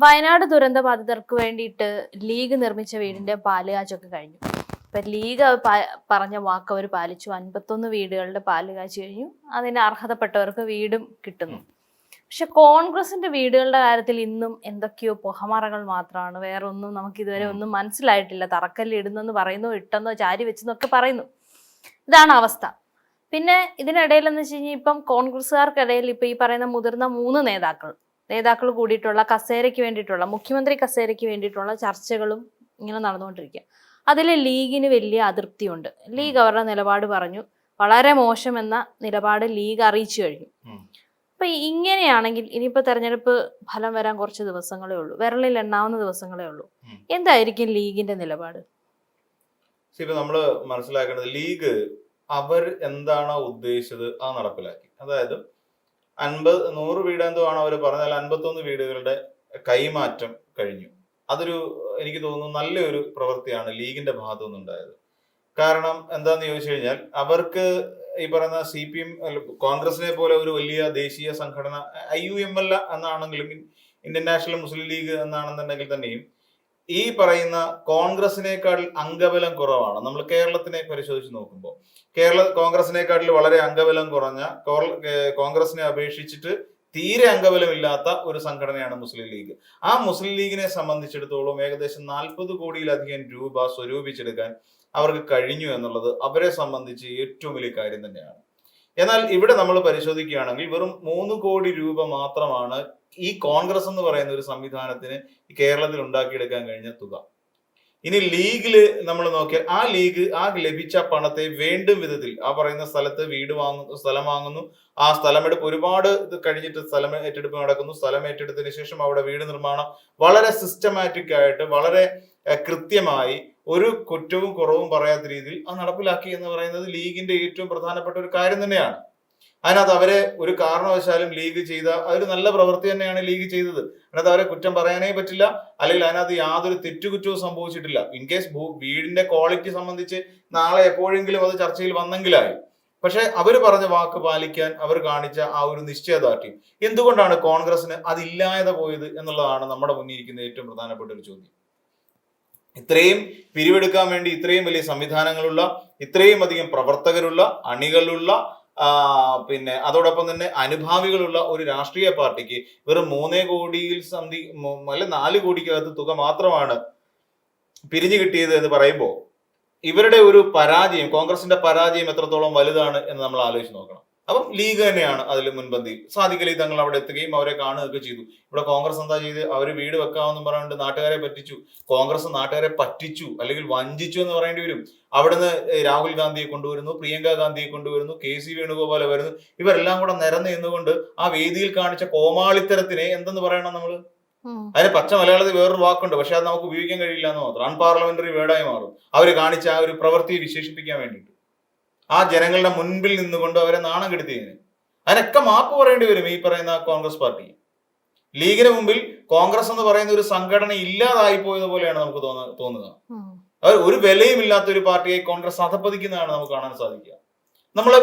വയനാട് ദുരന്ത ബാധിതർക്ക് വേണ്ടിയിട്ട് ലീഗ് നിർമ്മിച്ച വീടിന്റെ പാലുകാച്ചൊക്കെ കഴിഞ്ഞു. ഇപ്പൊ ലീഗ് പറഞ്ഞ വാക്ക് അവർ പാലിച്ചു. 51 വീടുകളുടെ പാലുകാച്ച് കഴിഞ്ഞു. അതിന് അർഹതപ്പെട്ടവർക്ക് വീടും കിട്ടുന്നു. പക്ഷെ കോൺഗ്രസിന്റെ വീടുകളുടെ കാര്യത്തിൽ ഇന്നും എന്തൊക്കെയോ പുഹമറകൾ മാത്രമാണ്. വേറെ ഒന്നും നമുക്ക് ഇതുവരെ ഒന്നും മനസ്സിലായിട്ടില്ല. തറക്കല്ലിടുന്നെന്ന് പറയുന്നു, ഇട്ടെന്നോ ചാരി വെച്ചെന്നൊക്കെ പറയുന്നു. ഇതാണ് അവസ്ഥ. പിന്നെ ഇതിനിടയിൽ എന്ന് വെച്ച് കഴിഞ്ഞാൽ ഇപ്പം കോൺഗ്രസ്സുകാർക്കിടയിൽ ഇപ്പൊ ഈ പറയുന്ന മുതിർന്ന 3 നേതാക്കൾ കൂടിയിട്ടുള്ള കസേരയ്ക്ക് വേണ്ടിയിട്ടുള്ള മുഖ്യമന്ത്രി കസേരയ്ക്ക് വേണ്ടിയിട്ടുള്ള ചർച്ചകളും ഇങ്ങനെ നടന്നുകൊണ്ടിരിക്കുക. അതിൽ ലീഗിന് വലിയ അതൃപ്തിയുണ്ട്. ലീഗ് അവരുടെ നിലപാട് പറഞ്ഞു. വളരെ മോശം എന്ന നിലപാട് ലീഗ് അറിയിച്ചു കഴിഞ്ഞു. അപ്പൊ ഇങ്ങനെയാണെങ്കിൽ ഇനിയിപ്പോ തെരഞ്ഞെടുപ്പ് ഫലം വരാൻ കുറച്ച് ദിവസങ്ങളേ ഉള്ളൂ, വിരലിൽ എണ്ണാവുന്ന ദിവസങ്ങളേ ഉള്ളൂ. എന്തായിരിക്കും ലീഗിന്റെ നിലപാട്? ഇപ്പൊ നമ്മള് മനസ്സിലാക്കേണ്ടത്, ലീഗ് അവർ എന്താണോ ഉദ്ദേശിച്ചത് ആ നടപ്പിലാക്കി. അതായത് 100 വീടെന്തോ ആണ് അവർ പറഞ്ഞാൽ 51 വീടുകളുടെ കൈമാറ്റം കഴിഞ്ഞു. അതൊരു എനിക്ക് തോന്നുന്നു നല്ലൊരു പ്രവൃത്തിയാണ് ലീഗിന്റെ ഭാഗത്തു നിന്നുണ്ടായത്. കാരണം എന്താന്ന് ചോദിച്ചു കഴിഞ്ഞാൽ, അവർക്ക് ഈ പറയുന്ന CPM കോൺഗ്രസിനെ പോലെ ഒരു വലിയ ദേശീയ സംഘടന IUML എന്നാണെങ്കിലും ഇന്ത്യൻ നാഷണൽ മുസ്ലിം ലീഗ് എന്നാണെന്നുണ്ടെങ്കിൽ തന്നെയും ഈ പറയുന്ന കോൺഗ്രസിനേക്കാൾ അംഗബലം കുറവാണ്. നമ്മൾ കേരളത്തിനെ പരിശോധിച്ച് നോക്കുമ്പോൾ കോൺഗ്രസിനേക്കാട്ടിൽ വളരെ അംഗബലം കുറഞ്ഞ, കോൺഗ്രസിനെ അപേക്ഷിച്ചിട്ട് തീരെ അംഗബലമില്ലാത്ത ഒരു സംഘടനയാണ് മുസ്ലിം ലീഗ്. ആ മുസ്ലിം ലീഗിനെ സംബന്ധിച്ചിടത്തോളം ഏകദേശം 40 കോടിയിലധികം രൂപ സ്വരൂപിച്ചെടുക്കാൻ അവർക്ക് കഴിഞ്ഞു എന്നുള്ളത് അവരെ സംബന്ധിച്ച് ഏറ്റവും വലിയ കാര്യം തന്നെയാണ്. എന്നാൽ ഇവിടെ നമ്മൾ പരിശോധിക്കുകയാണെങ്കിൽ വെറും 3 കോടി രൂപ മാത്രമാണ് ഈ കോൺഗ്രസ് എന്ന് പറയുന്ന ഒരു സംവിധാനത്തിന് കേരളത്തിൽ ഉണ്ടാക്കിയെടുക്കാൻ കഴിഞ്ഞ തുക. ഇനി ലീഗില് നമ്മൾ നോക്കിയാൽ ആ ലഭിച്ച പണത്തെ വേണ്ടും വിധത്തിൽ ആ പറയുന്ന സ്ഥലത്ത് സ്ഥലം വാങ്ങുന്നു. ആ സ്ഥലമെടുപ്പ് ഒരുപാട് ഇത് കഴിഞ്ഞിട്ട് സ്ഥലം ഏറ്റെടുപ്പ് നടക്കുന്നു. സ്ഥലം ഏറ്റെടുത്തതിന് ശേഷം അവിടെ വീട് നിർമ്മാണം വളരെ സിസ്റ്റമാറ്റിക് ആയിട്ട് വളരെ കൃത്യമായി ഒരു കുറ്റവും കുറവും പറയാത്ത രീതിയിൽ അത് നടപ്പിലാക്കി എന്ന് പറയുന്നത് ലീഗിന്റെ ഏറ്റവും പ്രധാനപ്പെട്ട ഒരു കാര്യം തന്നെയാണ്. അതിനകത്ത് അവരെ ഒരു കാരണവശാലും ലീഗ് ചെയ്ത അതൊരു നല്ല പ്രവൃത്തി തന്നെയാണ് ലീഗ് ചെയ്തത്. അതിനകത്ത് അവരെ കുറ്റം പറയാനേ പറ്റില്ല. അല്ലെങ്കിൽ അതിനകത്ത് യാതൊരു തെറ്റുകുറ്റവും സംഭവിച്ചിട്ടില്ല. ഇൻ കേസ് വീടിന്റെ ക്വാളിറ്റി സംബന്ധിച്ച് നാളെ എപ്പോഴെങ്കിലും അത് ചർച്ചയിൽ വന്നെങ്കിലായി. പക്ഷെ അവർ പറഞ്ഞ വാക്ക് പാലിക്കാൻ അവർ കാണിച്ച ആ ഒരു നിശ്ചയദാർഢ്യം എന്തുകൊണ്ടാണ് കോൺഗ്രസിന് അതില്ലാതെ പോയത് എന്നുള്ളതാണ് നമ്മുടെ മുന്നിൽ ഇരിക്കുന്ന ഏറ്റവും പ്രധാനപ്പെട്ട ഒരു ചോദ്യം. ഇത്രയും പിരിവെടുക്കാൻ വേണ്ടി ഇത്രയും വലിയ സംവിധാനങ്ങളുള്ള, ഇത്രയും അധികം പ്രവർത്തകരുള്ള, അണികളുള്ള, പിന്നെ അതോടൊപ്പം തന്നെ അനുഭാവികളുള്ള ഒരു രാഷ്ട്രീയ പാർട്ടിക്ക് വെറും 3 കോടിയിൽ അല്ല 4 കോടിക്കകത്ത് തുക മാത്രമാണ് പിരിഞ്ഞു കിട്ടിയത് എന്ന് പറയുമ്പോൾ ഇവരുടെ ഒരു പരാജയം, കോൺഗ്രസിന്റെ പരാജയം എത്രത്തോളം വലുതാണ് എന്ന് നമ്മൾ ആലോചിച്ച് നോക്കണം. അപ്പം ലീഗ് തന്നെയാണ് അതിൽ മുൻപന്തിയിൽ. സാദിഖ് അലി തങ്ങൾ അവിടെ എത്തുകയും അവരെ കാണുകയൊക്കെ ചെയ്തു. ഇവിടെ കോൺഗ്രസ് എന്താ ചെയ്ത്, അവർ വീട് വെക്കാമെന്ന് പറഞ്ഞുകൊണ്ട് നാട്ടുകാരെ പറ്റിച്ചു. കോൺഗ്രസ് നാട്ടുകാരെ പറ്റിച്ചു അല്ലെങ്കിൽ വഞ്ചിച്ചു എന്ന് പറയേണ്ടി വരും. അവിടുന്ന് രാഹുൽ ഗാന്ധിയെ കൊണ്ടുവരുന്നു, പ്രിയങ്ക ഗാന്ധിയെ കൊണ്ടുവരുന്നു, KC വേണുഗോപാൽ വരുന്നു. ഇവരെല്ലാം കൂടെ നിരന്ന് നിന്നുകൊണ്ട് ആ വേദിയിൽ കാണിച്ച കോമാളിത്തരത്തിനെ എന്തെന്ന് പറയണം നമ്മൾ? അതിന് പച്ച മലയാളത്തിൽ വേറൊരു വാക്കുണ്ട്, പക്ഷെ അത് നമുക്ക് ഉപയോഗിക്കാൻ കഴിയില്ല എന്ന് മാത്രം. അൺപാർലമെന്ററി വേർഡായി മാറും. അവർ കാണിച്ച ആ ഒരു പ്രവൃത്തിയെ വിശേഷിപ്പിക്കാൻ വേണ്ടിയിട്ട് ആ ജനങ്ങളുടെ മുൻപിൽ നിന്നുകൊണ്ട് അവരെ നാണം കെടുത്തിയതിന് അതിനൊക്കെ മാപ്പ് പറയേണ്ടി വരും ഈ പറയുന്ന കോൺഗ്രസ് പാർട്ടി. ലീഗിന് മുമ്പിൽ കോൺഗ്രസ് എന്ന് പറയുന്ന ഒരു സംഘടന ഇല്ലാതായി പോയത് പോലെയാണ് നമുക്ക് തോന്നുക. അവർ ഒരു വിലയും ഇല്ലാത്ത ഒരു പാർട്ടിയെ കോൺഗ്രസ് അധപ്പതിക്കുന്നതാണ് നമുക്ക് കാണാൻ സാധിക്കുക. നമ്മള്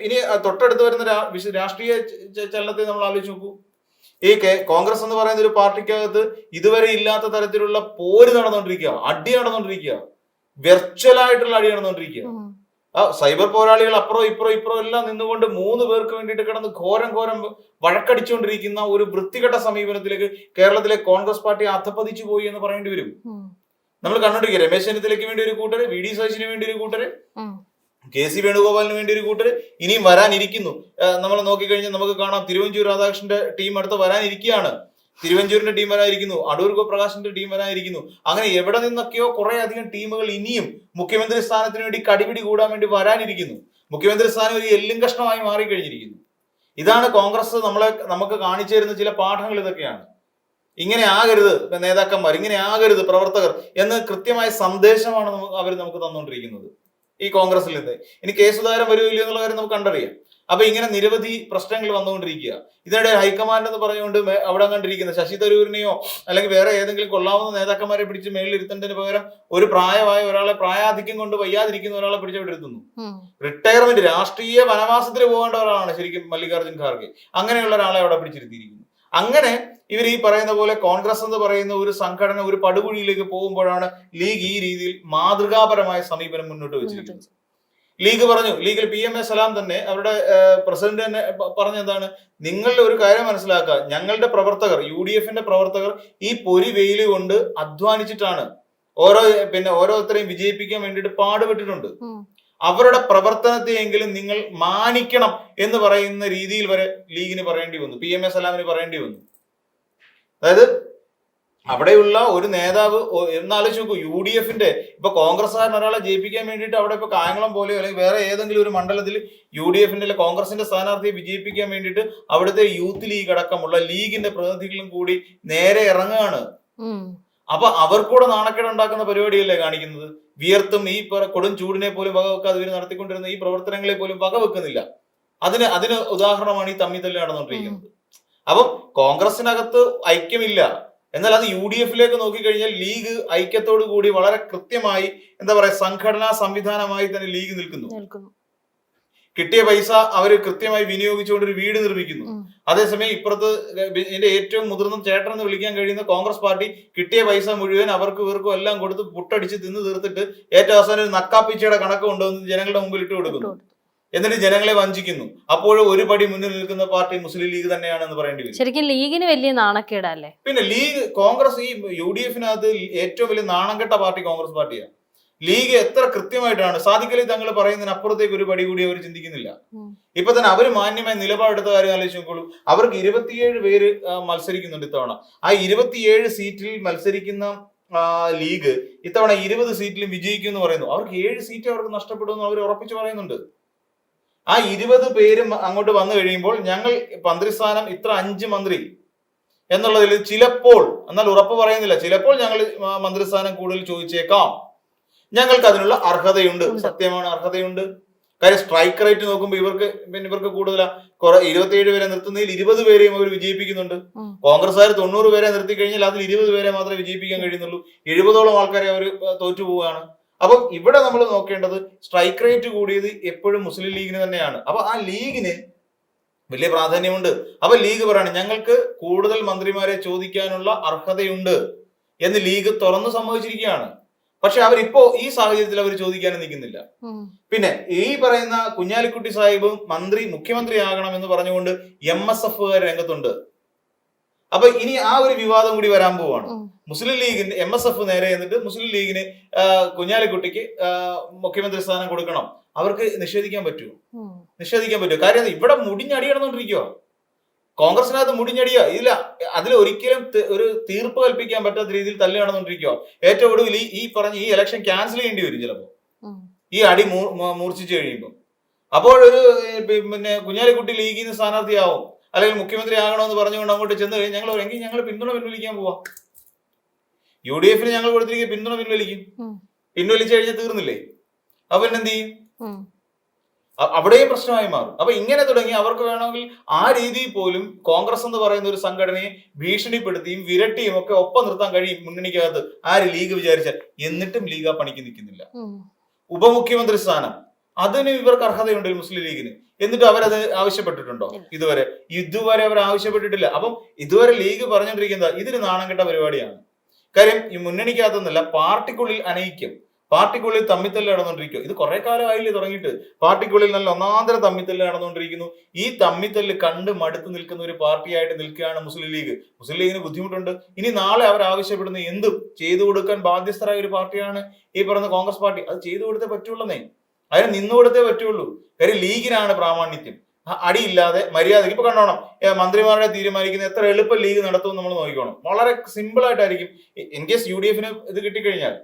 ഇനി തൊട്ടടുത്ത് വരുന്ന രാഷ്ട്രീയ ചലനത്തെ നമ്മൾ ആലോചിച്ച് നോക്കൂ. ഈ കോൺഗ്രസ് എന്ന് പറയുന്ന ഒരു പാർട്ടിക്കകത്ത് ഇതുവരെ ഇല്ലാത്ത തരത്തിലുള്ള പോര് നടന്നുകൊണ്ടിരിക്കുക, അടി നടന്നുകൊണ്ടിരിക്കുക, വെർച്വൽ ആയിട്ടുള്ള അടി നടന്നുകൊണ്ടിരിക്കുക. സൈബർ പോരാളികൾ അപ്പുറം ഇപ്പുറം എല്ലാം നിന്നുകൊണ്ട് 3 പേർക്ക് വേണ്ടിയിട്ട് കിടന്ന് ഘോരം വഴക്കടിച്ചുകൊണ്ടിരിക്കുന്ന ഒരു വൃത്തികെട്ട സമീപനത്തിലേക്ക് കേരളത്തിലെ കോൺഗ്രസ് പാർട്ടി അധപ്പതിച്ചു പോയി എന്ന് പറയേണ്ടി വരും. നമ്മൾ കണ്ടോണ്ടിരിക്കുക, രമേശ് ചെന്നിത്തലയ്ക്ക് വേണ്ടി ഒരു കൂട്ടര്, VD സതീശന് വേണ്ടി ഒരു കൂട്ടര്, KC വേണുഗോപാലിന് വേണ്ടി ഒരു കൂട്ടര്, ഇനിയും വരാനിരിക്കുന്നു. നമ്മൾ നോക്കിക്കഴിഞ്ഞാൽ നമുക്ക് കാണാം തിരുവഞ്ചൂർ രാധാകൃഷ്ണന്റെ ടീം അടുത്ത് വരാനിരിക്കുകയാണ്. തിരുവഞ്ചൂരിന്റെ ടീം വരാനിരിക്കുന്നു, അടൂർ പ്രകാശിന്റെ ടീം വരാനിരിക്കുന്നു. അങ്ങനെ എവിടെ നിന്നൊക്കെയോ കുറെ അധികം ടീമുകൾ ഇനിയും മുഖ്യമന്ത്രി സ്ഥാനത്തിന് വേണ്ടി കടിപിടി കൂടാൻ വേണ്ടി വരാനിരിക്കുന്നു. മുഖ്യമന്ത്രി സ്ഥാനം ഒരു എല്ലും കഷ്ണമായി മാറിക്കഴിഞ്ഞിരിക്കുന്നു. ഇതാണ് കോൺഗ്രസ് നമുക്ക് കാണിച്ചു തരുന്ന ചില പാഠങ്ങൾ. ഇതൊക്കെയാണ്. ഇങ്ങനെ ആകരുത് നേതാക്കന്മാർ, ഇങ്ങനെ ആകരുത് പ്രവർത്തകർ എന്ന് കൃത്യമായ സന്ദേശമാണ് അവർ നമുക്ക് തന്നുകൊണ്ടിരിക്കുന്നത് ഈ കോൺഗ്രസിൽ നിന്ന്. ഇനി സുധാകരൻ വരുമില്ല എന്നുള്ള കാര്യം നമുക്ക് കണ്ടറിയാം. അപ്പൊ ഇങ്ങനെ നിരവധി പ്രശ്നങ്ങൾ വന്നുകൊണ്ടിരിക്കുക. ഇതിനിടെ ഹൈക്കമാൻഡ് എന്ന് പറഞ്ഞുകൊണ്ട് അവിടെ കണ്ടിരിക്കുന്ന ശശി തരൂരിനെയോ അല്ലെങ്കിൽ വേറെ ഏതെങ്കിലും കൊള്ളാവുന്ന നേതാക്കന്മാരെ പിടിച്ച് മേളിലിരുത്തേണ്ടതിന് പകരം ഒരു പ്രായമായ ഒരാളെ, പ്രായാധിക്യം കൊണ്ട് വയ്യാതിരിക്കുന്ന ഒരാളെ പിടിച്ചവിടെ ഇരുത്തുന്നു. റിട്ടയർമെന്റ്, രാഷ്ട്രീയ വനവാസത്തിന് പോകേണ്ട ഒരാളാണ് ശരിക്കും മല്ലികാർജ്ജുൻ ഖാർഗെ. അങ്ങനെയുള്ള ഒരാളെ അവിടെ പിടിച്ചിരുത്തിയിരിക്കുന്നു. അങ്ങനെ ഇവർ ഈ പറയുന്ന പോലെ കോൺഗ്രസ് എന്ന് പറയുന്ന ഒരു സംഘടന ഒരു പടുകുഴിയിലേക്ക് പോകുമ്പോഴാണ് ലീഗ് ഈ രീതിയിൽ മാതൃകാപരമായ സമീപനം മുന്നോട്ട് വെച്ചിരിക്കുന്നത്. ലീഗ് പറഞ്ഞു, ലീഗിൽ PMA സലാം തന്നെ അവരുടെ പ്രസിഡന്റ് തന്നെ പറഞ്ഞതാണ്, നിങ്ങളുടെ ഒരു കാര്യം മനസ്സിലാക്കുക, ഞങ്ങളുടെ പ്രവർത്തകർ UDFന്റെ പ്രവർത്തകർ ഈ പൊരി വെയിൽ കൊണ്ട് അധ്വാനിച്ചിട്ടാണ് ഓരോരുത്തരെയും വിജയിപ്പിക്കാൻ വേണ്ടിയിട്ട് പാടുപെട്ടിട്ടുണ്ട്. അവരുടെ പ്രവർത്തനത്തെയെങ്കിലും നിങ്ങൾ മാനിക്കണം എന്ന് പറയുന്ന രീതിയിൽ വരെ ലീഗിന് പറയേണ്ടി വന്നു, PMA സലാമിന് പറയേണ്ടി വന്നു. അതായത് അവിടെയുള്ള ഒരു നേതാവ് എന്നാലോചിച്ച് നോക്കൂ, UDFന്റെ ഇപ്പൊ കോൺഗ്രസ്സുകാരൻ ഒരാളെ ജയിപ്പിക്കാൻ വേണ്ടിയിട്ട് അവിടെ ഇപ്പൊ കായംകുളം പോലെയോ അല്ലെങ്കിൽ വേറെ ഏതെങ്കിലും ഒരു മണ്ഡലത്തിൽ UDFന്റെ അല്ലെ കോൺഗ്രസിന്റെ സ്ഥാനാർത്ഥിയെ വിജയിപ്പിക്കാൻ വേണ്ടിയിട്ട് അവിടുത്തെ യൂത്ത് ലീഗ് അടക്കമുള്ള ലീഗിന്റെ പ്രതിനിധികളും കൂടി നേരെ ഇറങ്ങുകയാണ്. അപ്പൊ അവർക്കൂടെ നാണക്കേട് ഉണ്ടാക്കുന്ന പരിപാടിയല്ലേ കാണിക്കുന്നത്. വിയർത്തും ഈ കൊടും ചൂടിനെ പോലും വകവെക്കാതെ ഇവർ നടത്തിക്കൊണ്ടിരുന്ന ഈ പ്രവർത്തനങ്ങളെ പോലും വകവെക്കുന്നില്ല. അതിന് ഉദാഹരണമാണ് ഈ തമ്മിത്തല്ല് നടന്നുകൊണ്ടിരിക്കുന്നത്. അപ്പം കോൺഗ്രസിനകത്ത് ഐക്യമില്ല, എന്നാൽ അത് UDFിലേക്ക് നോക്കിക്കഴിഞ്ഞാൽ ലീഗ് ഐക്യത്തോടു കൂടി വളരെ കൃത്യമായി എന്താ പറയാ സംഘടനാ സംവിധാനമായി തന്നെ ലീഗ് നിൽക്കുന്നു. കിട്ടിയ പൈസ അവർ കൃത്യമായി വിനിയോഗിച്ചുകൊണ്ട് ഒരു വീട് നിർമ്മിക്കുന്നു. അതേസമയം ഇപ്പുറത്ത് ഇതിന്റെ ഏറ്റവും മുതിർന്ന ചേട്ടൻ എന്ന് വിളിക്കാൻ കഴിയുന്ന കോൺഗ്രസ് പാർട്ടി കിട്ടിയ പൈസ മുഴുവൻ അവർക്കും ഇവർക്കും എല്ലാം കൊടുത്ത് പുട്ടടിച്ച് തിന്ന് തീർത്തിട്ട് ഏറ്റവും അവസാനം ഒരു നക്കാപ്പിച്ചയുടെ കണക്ക് കൊണ്ടുവന്ന് ജനങ്ങളുടെ മുമ്പിൽ ഇട്ട് കൊടുക്കുന്നു. എന്നിട്ട് ജനങ്ങളെ വഞ്ചിക്കുന്നു. അപ്പോഴും ഒരു പടി മുന്നിൽ നിൽക്കുന്ന പാർട്ടി മുസ്ലിം ലീഗ് തന്നെയാണെന്ന് പറയേണ്ടി വരും. ശരിക്കും ലീഗിന് വലിയ നാണക്കേടല്ലേ. പിന്നെ ലീഗ് കോൺഗ്രസ് ഈ UDFനകത്ത് ഏറ്റവും വലിയ നാണംകെട്ട പാർട്ടി കോൺഗ്രസ് പാർട്ടിയാണ്. ലീഗ് എത്ര കൃത്യമായിട്ടാണ് സാദിഖലി തങ്ങൾ പറയുന്നതിന് അപ്പുറത്തേക്ക് ഒരു പടി കൂടി അവർ ചിന്തിക്കുന്നില്ല. ഇപ്പൊ തന്നെ അവർ മാന്യമായ നിലപാടെടുത്ത കാര്യം ആലോചിച്ച് നോക്കുള്ളൂ. അവർക്ക് 27 പേര് മത്സരിക്കുന്നുണ്ട് ഇത്തവണ. ആ 27 സീറ്റിൽ മത്സരിക്കുന്ന ലീഗ് ഇത്തവണ 20 സീറ്റിലും വിജയിക്കും എന്ന് പറയുന്നു. അവർക്ക് 7 സീറ്റ് അവർക്ക് നഷ്ടപ്പെടുമെന്ന് അവർ ഉറപ്പിച്ചു പറയുന്നുണ്ട്. ആ 20 പേരും അങ്ങോട്ട് വന്നു കഴിയുമ്പോൾ ഞങ്ങൾ മന്ത്രിസ്ഥാനം ഇത്ര 5 മന്ത്രി എന്നുള്ളതിൽ ചിലപ്പോൾ, എന്നാൽ ഉറപ്പ് പറയുന്നില്ല, ചിലപ്പോൾ ഞങ്ങൾ മന്ത്രിസ്ഥാനം കൂടുതൽ ചോദിച്ചേക്കാം. ഞങ്ങൾക്ക് അതിനുള്ള അർഹതയുണ്ട്, സത്യമാണ്, അർഹതയുണ്ട്. കാര്യം സ്ട്രൈക്ക് റേറ്റ് നോക്കുമ്പോൾ ഇവർക്ക് കൂടുതലാ. 27 പേരെ നിർത്തുന്നതിൽ 20 പേരെയും അവർ വിജയിപ്പിക്കുന്നുണ്ട്. കോൺഗ്രസ്സുകാർ 90 പേരെ നിർത്തി കഴിഞ്ഞാൽ അതിൽ 20 പേരെ മാത്രമേ വിജയിപ്പിക്കാൻ കഴിയുന്നുള്ളൂ. 70ഓളം ആൾക്കാരെ അവർ തോറ്റു പോവുകയാണ്. അപ്പം ഇവിടെ നമ്മൾ നോക്കേണ്ടത് സ്ട്രൈക്ക് റേറ്റ് കൂടിയത് എപ്പോഴും മുസ്ലിം ലീഗിന് തന്നെയാണ്. അപ്പൊ ആ ലീഗിന് വലിയ പ്രാധാന്യമുണ്ട്. അപ്പൊ ലീഗ് പറയാണ് ഞങ്ങൾക്ക് കൂടുതൽ മന്ത്രിമാരെ ചോദിക്കാനുള്ള അർഹതയുണ്ട് എന്ന് ലീഗ് തുറന്നു സമ്മതിച്ചിരിക്കുകയാണ്. പക്ഷെ അവരിപ്പോ ഈ സാഹചര്യത്തിൽ അവർ ചോദിക്കാനും നിൽക്കുന്നില്ല. പിന്നെ ഈ പറയുന്ന കുഞ്ഞാലിക്കുട്ടി സാഹിബും മുഖ്യമന്ത്രിയാകണം എന്ന് പറഞ്ഞുകൊണ്ട് MSFകാർ രംഗത്തുണ്ട്. അപ്പൊ ഇനി ആ ഒരു വിവാദം കൂടി വരാൻ പോവാണ്. മുസ്ലിം ലീഗിന്റെ MSF നേരെ എന്നിട്ട് മുസ്ലിം ലീഗിന് കുഞ്ഞാലിക്കുട്ടിക്ക് മുഖ്യമന്ത്രി സ്ഥാനം കൊടുക്കണം. അവർക്ക് നിഷേധിക്കാൻ പറ്റുമോ? നിഷേധിക്കാൻ പറ്റുമോ? കാര്യം ഇവിടെ മുടിഞ്ഞടി നടന്നുകൊണ്ടിരിക്കുക. കോൺഗ്രസിനകത്ത് മുടിഞ്ഞടിയ ഇല്ല, അതിൽ ഒരിക്കലും ഒരു തീർപ്പ് കൽപ്പിക്കാൻ പറ്റാത്ത രീതിയിൽ തല്ല് നടന്നുകൊണ്ടിരിക്കുക. ഏറ്റവും ഒടുവിൽ ഈ ഈ ഇലക്ഷൻ ക്യാൻസൽ ചെയ്യേണ്ടി വരും ചിലപ്പോ, ഈ അടി മൂർച്ഛിച്ചു കഴിയുമ്പോൾ. അപ്പോഴൊരു കുഞ്ഞാലിക്കുട്ടി ലീഗിൽ നിന്ന് സ്ഥാനാർത്ഥിയാവും അല്ലെങ്കിൽ മുഖ്യമന്ത്രി ആകണമെന്ന് പറഞ്ഞുകൊണ്ട് അങ്ങോട്ട് ചെന്ന് കഴിഞ്ഞാൽ ഞങ്ങൾ പിന്തുണ പിൻവലിക്കാൻ പോവാം. UDFന് ഞങ്ങൾ കൊടുത്തിരിക്കുക പിന്തുണ പിൻവലിക്കും. പിൻവലിച്ചു കഴിഞ്ഞാൽ തീർന്നില്ലേ? അപ്പൊ എന്ത് ചെയ്യും? അവിടെയും പ്രശ്നമായി മാറും. അപ്പൊ ഇങ്ങനെ തുടങ്ങി അവർക്ക് വേണമെങ്കിൽ ആ രീതിയിൽ പോലും കോൺഗ്രസ് എന്ന് പറയുന്ന ഒരു സംഘടനയെ ഭീഷണിപ്പെടുത്തിയും വിരട്ടിയും ഒക്കെ ഒപ്പം നിർത്താൻ കഴിയും മുന്നണിക്കകത്ത് ആര് ലീഗ് വിചാരിച്ചാൽ. എന്നിട്ടും ലീഗ് ആ പണിക്ക് നിൽക്കുന്നില്ല. ഉപമുഖ്യമന്ത്രി സ്ഥാനം അതിന് ഇവർക്ക് അർഹതയുണ്ട് മുസ്ലിം ലീഗിന്. എന്നിട്ട് അവരത് ആവശ്യപ്പെട്ടിട്ടുണ്ടോ? ഇതുവരെ അവർ ആവശ്യപ്പെട്ടിട്ടില്ല. അപ്പം ഇതുവരെ ലീഗ് പറഞ്ഞുകൊണ്ടിരിക്കുന്നത് ഇതൊരു നാണം കെട്ട പരിപാടിയാണ്. കാര്യം ഈ മുന്നണിക്കകത്തൊന്നല്ല, പാർട്ടിക്കുള്ളിൽ അനൈക്യം, പാർട്ടിക്കുള്ളിൽ തമ്മിത്തല്ല് നടന്നുകൊണ്ടിരിക്കും. ഇത് കുറെ കാലമായില്ലേ തുടങ്ങിയിട്ട്. പാർട്ടിക്കുള്ളിൽ നല്ല ഒന്നാന്തര തമ്മിത്തല്ല് നടന്നുകൊണ്ടിരിക്കുന്നു. ഈ തമ്മിത്തല്ല് കണ്ട് മടുത്ത് നിൽക്കുന്ന ഒരു പാർട്ടിയായിട്ട് നിൽക്കുകയാണ് മുസ്ലിം ലീഗ്. മുസ്ലിം ലീഗിന് ബുദ്ധിമുട്ടുണ്ട്. ഇനി നാളെ അവർ ആവശ്യപ്പെടുന്ന എന്തും ചെയ്തു കൊടുക്കാൻ ബാധ്യസ്ഥരായ ഒരു പാർട്ടിയാണ് ഈ പറയുന്ന കോൺഗ്രസ് പാർട്ടി. അത് ചെയ്തു കൊടുത്തേ പറ്റുള്ളന്നേ, അതിന് നിന്നു കൊടുത്തേ പറ്റുള്ളൂ. കാര്യം ലീഗിനാണ് പ്രാമാണിത്യം. അടിയില്ലാതെ മര്യാദയ്ക്ക് ഇപ്പൊ കണ്ടോണം, മന്ത്രിമാരുടെ തീരുമാനിക്കുന്ന എത്ര എളുപ്പം ലീഗ് നടത്തും നമ്മൾ നോക്കിക്കോണം. വളരെ സിമ്പിൾ ആയിട്ടായിരിക്കും. ഇൻ കേസ് UDFന് ഇത് കിട്ടിക്കഴിഞ്ഞാൽ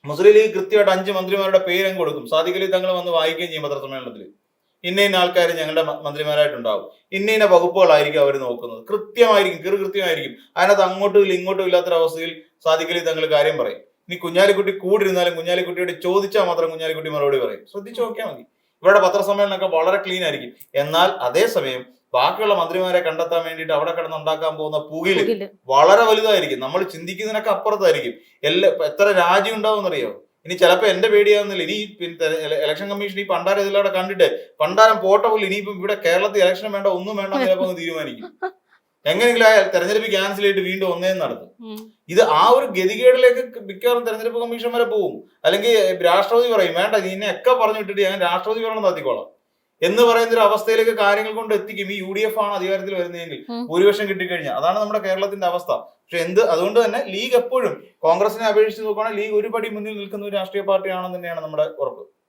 മുസ്ലിം ലീഗ് കൃത്യമായിട്ട് 5 മന്ത്രിമാരുടെ പേരും കൊടുക്കും. സാദിഖലി തങ്ങൾ വന്ന് വായിക്കുകയും ചെയ്യും പത്രസമ്മേളനത്തിൽ. ഇന്ന ആൾക്കാർ ഞങ്ങളുടെ മന്ത്രിമാരായിട്ടുണ്ടാവും, ഇന്ന വകുപ്പുകളായിരിക്കും അവർ നോക്കുന്നത്. കൃത്യമായിരിക്കും, കൃത്യമായിരിക്കും. അതിനകത്ത് അങ്ങോട്ടും ഇല്ല ഇങ്ങോട്ടും ഇല്ലാത്തൊരവസ്ഥയിൽ സാദിഖലി തങ്ങൾ കാര്യം പറയും. ഇനി കുഞ്ഞാലിക്കുട്ടി കൂടിരുന്നാലും കുഞ്ഞാലിക്കുട്ടിയോട് ചോദിച്ചാൽ മാത്രം കുഞ്ഞാലിക്കുട്ടി മറുപടി പറയും. ശ്രദ്ധിച്ചു നോക്കിയാൽ മതി. ഇവരുടെ പത്രസമ്മേളനമൊക്കെ വളരെ ക്ലീൻ ആയിരിക്കും. എന്നാൽ അതേസമയം ബാക്കിയുള്ള മന്ത്രിമാരെ കണ്ടെത്താൻ വേണ്ടിയിട്ട് അവിടെ കിടന്നുണ്ടാക്കാൻ പോകുന്ന പുകില് വളരെ വലുതായിരിക്കും. നമ്മൾ ചിന്തിക്കുന്നതിനൊക്കെ അപ്പുറത്തായിരിക്കും. എത്ര രാജ്യം ഉണ്ടാവും എന്നറിയോ? ഇനി ചിലപ്പോ എന്റെ പേടിയാവുന്നില്ല. ഇനി ഇലക്ഷൻ കമ്മീഷൻ ഈ പണ്ടാരം ഇതിലൂടെ കണ്ടിട്ട് പണ്ടാരം പോട്ട പോലെ ഇനിയിപ്പം ഇവിടെ കേരളത്തിൽ ഇലക്ഷൻ വേണ്ട, ഒന്നും വേണ്ട ചിലപ്പോ ഒന്ന് തീരുമാനിക്കും. എങ്ങനെയെങ്കിലും ആ തെരഞ്ഞെടുപ്പ് ക്യാൻസൽ ചെയ്തിട്ട് വീണ്ടും ഒന്നേന്ന് നടത്തും. ഉം. ഇത് ആ ഒരു ഗതികേടിലേക്ക് മിക്കവാറും തെരഞ്ഞെടുപ്പ് കമ്മീഷൻ വരെ പോകും. അല്ലെങ്കിൽ രാഷ്ട്രപതി പറയും വേണ്ട നിന്നെ ഒക്കെ പറഞ്ഞു വിട്ടിട്ട് ഞാൻ രാഷ്ട്രപതി ഭരണം നടത്തിക്കോളാം എന്ന് പറയുന്ന ഒരു അവസ്ഥയിലേക്ക് കാര്യങ്ങൾ കൊണ്ട് എത്തിക്കും. ഈ UDF ആണ് അധികാരത്തിൽ വരുന്നതെങ്കിൽ ഭൂരിപക്ഷം കിട്ടിക്കഴിഞ്ഞാൽ. അതാണ് നമ്മുടെ കേരളത്തിന്റെ അവസ്ഥ. പക്ഷെ അതുകൊണ്ട് തന്നെ ലീഗ് എപ്പോഴും കോൺഗ്രസിനെ അപേക്ഷിച്ച് നോക്കുകയാണെങ്കിൽ ലീഗ് ഒരു പടി മുന്നിൽ നിൽക്കുന്ന ഒരു രാഷ്ട്രീയ പാർട്ടിയാണെന്ന് തന്നെയാണ് നമ്മുടെ ഉറപ്പ്.